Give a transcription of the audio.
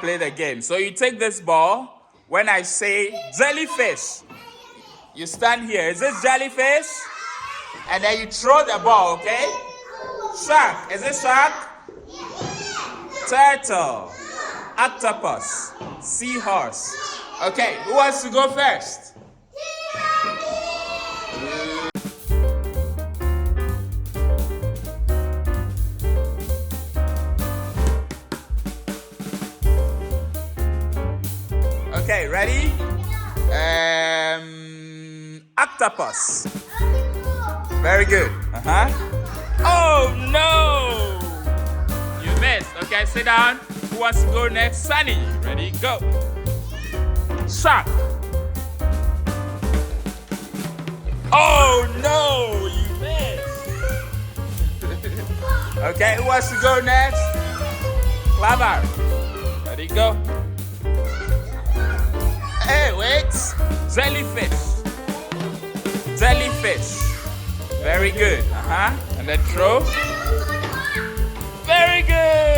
play the game. So you take this ball. When I say jellyfish, you stand here. Is this jellyfish? And then you throw the ball, okay? Shark. Is it shark? Turtle. Octopus. Seahorse. Okay, who wants to go first? Okay, ready? Octopus. Very good. Oh no! You missed. Okay, sit down. Who wants to go next? Sunny. Ready? Go. Shark. Oh no! You missed. Okay, who wants to go next? Clever. Ready? Go. Hey, wait. Jellyfish. Jellyfish. Very good. And then throw. Very good.